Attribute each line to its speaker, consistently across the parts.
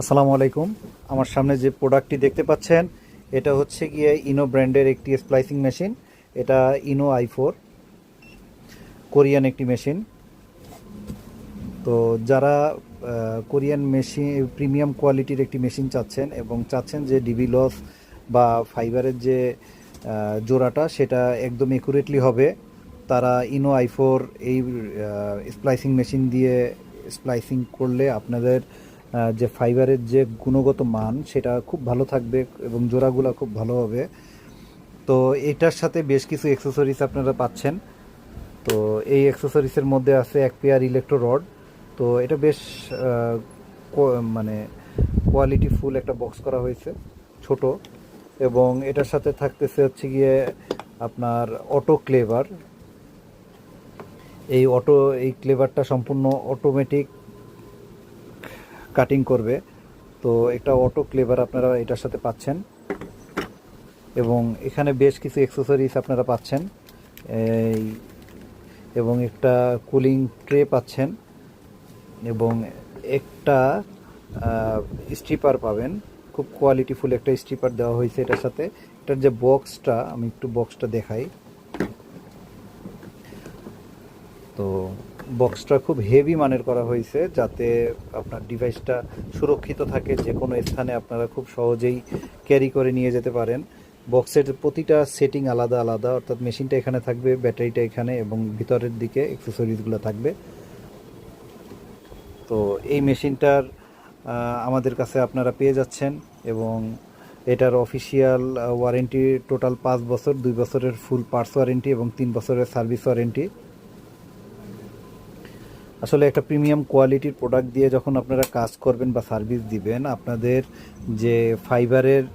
Speaker 1: আসসালামু আলাইকুম। আমার সামনে যে প্রোডাক্টটি দেখতে পাচ্ছেন এটা হচ্ছে গিয়ে ইনো ব্র্যান্ডের একটি স্প্লাইসিং মেশিন। এটা ইনো i4 কোরিয়ান একটি মেশিন। তো যারা কোরিয়ান মেশিন প্রিমিয়াম কোয়ালিটির একটি মেশিন চাচ্ছেন এবং চাচ্ছেন যে ডিবি লস বা ফাইবারের যে জোড়াটা সেটা একদম একুরেটলি হবে, তারা ইনো i4 এই স্প্লাইসিং মেশিন দিয়ে স্প্লাইসিং করলে আপনাদের যে ফাইবারের যে গুণগত মান সেটা খুব ভালো থাকবে এবং জোড়াগুলো খুব ভালো হবে। তো এটার সাথে বেশ কিছু অ্যাক্সেসরিজ আপনারা পাচ্ছেন। তো এই অ্যাক্সেসরিজের মধ্যে আছে এক পেয়ার ইলেকট্রো রড। তো এটা বেশ মানে কোয়ালিটি ফুল একটা বক্স করা হয়েছে, ছোট। এবং এটার সাথে থাকতেছে হচ্ছে গিয়ে আপনার অটো ক্লেভার। এই ক্লেভারটা সম্পূর্ণ অটোমেটিক কাটিং করবে। তো একটা অটো ক্লেভার আপনারা এটার সাথে পাচ্ছেন এবং এখানে বেশ কিছু অ্যাক্সেসরিজ আপনারা পাচ্ছেন এই এবং একটা কুলিং ট্রে পাচ্ছেন এবং একটা স্ট্রিপার পাবেন। খুব কোয়ালিটিফুল একটা স্ট্রিপার দেওয়া হয়েছে এটার সাথে। এটার যে বক্সটা, আমি একটু বক্সটা দেখাই। তো বক্সটা খুব হেভি মানের করা হয়েছে যাতে আপনার ডিভাইসটা সুরক্ষিত থাকে, যে কোনো স্থানে আপনারা খুব সহজেই ক্যারি করে নিয়ে যেতে পারেন। বক্সের প্রতিটা সেটিং আলাদা আলাদা, অর্থাৎ মেশিনটা এখানে থাকবে, ব্যাটারিটা এখানে এবং ভিতরের দিকে অ্যাক্সেসরিজগুলো থাকবে। তো এই মেশিনটার আমাদের কাছে আপনারা পেয়ে যাচ্ছেন এবং এটার অফিসিয়াল ওয়ারেন্টি টোটাল 5 বছর, 2 বছরের ফুল পার্টস ওয়ারেন্টি এবং 3 বছরের সার্ভিস ওয়ারেন্টি। আসলে একটা প্রিমিয়াম কোয়ালিটির প্রোডাক্ট দিয়ে যখন আপনারা কাজ করবেন বা সার্ভিস দিবেন, আপনাদের যে ফাইবারের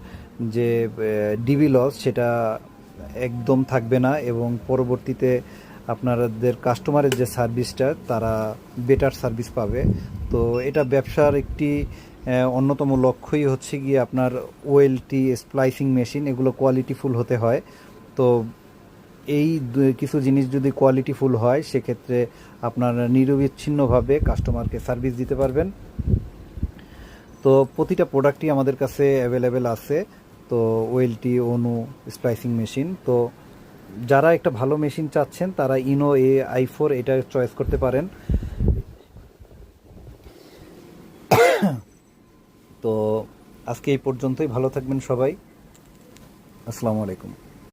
Speaker 1: যে ডিবি লস সেটা একদম থাকবে না এবং পরবর্তীতে আপনাদের কাস্টমারের যে সার্ভিসটা তারা বেটার সার্ভিস পাবে। তো এটা ব্যবসার একটি অন্যতম লক্ষ্যই হচ্ছে গিয়ে আপনার ওএলটি স্প্লাইসিং মেশিন, এগুলো কোয়ালিটিফুল হতে হয়। তো এই কিছু জিনিস যদি কোয়ালিটিফুল হয় সেক্ষেত্রে আপনারা নিরবিচ্ছিন্নভাবে কাস্টমারকে সার্ভিস দিতে পারবেন। তো প্রতিটা প্রোডাক্টই আমাদের কাছে অ্যাভেলেবেল আছে। তো ওয়েলটি অনু স্প্লাইসিং মেশিন, তো যারা একটা ভালো মেশিন চাচ্ছেন তারা ইনো i4 এটা চয়েস করতে পারেন। তো আজকে এই পর্যন্তই। ভালো থাকবেন সবাই। আসসালামু আলাইকুম।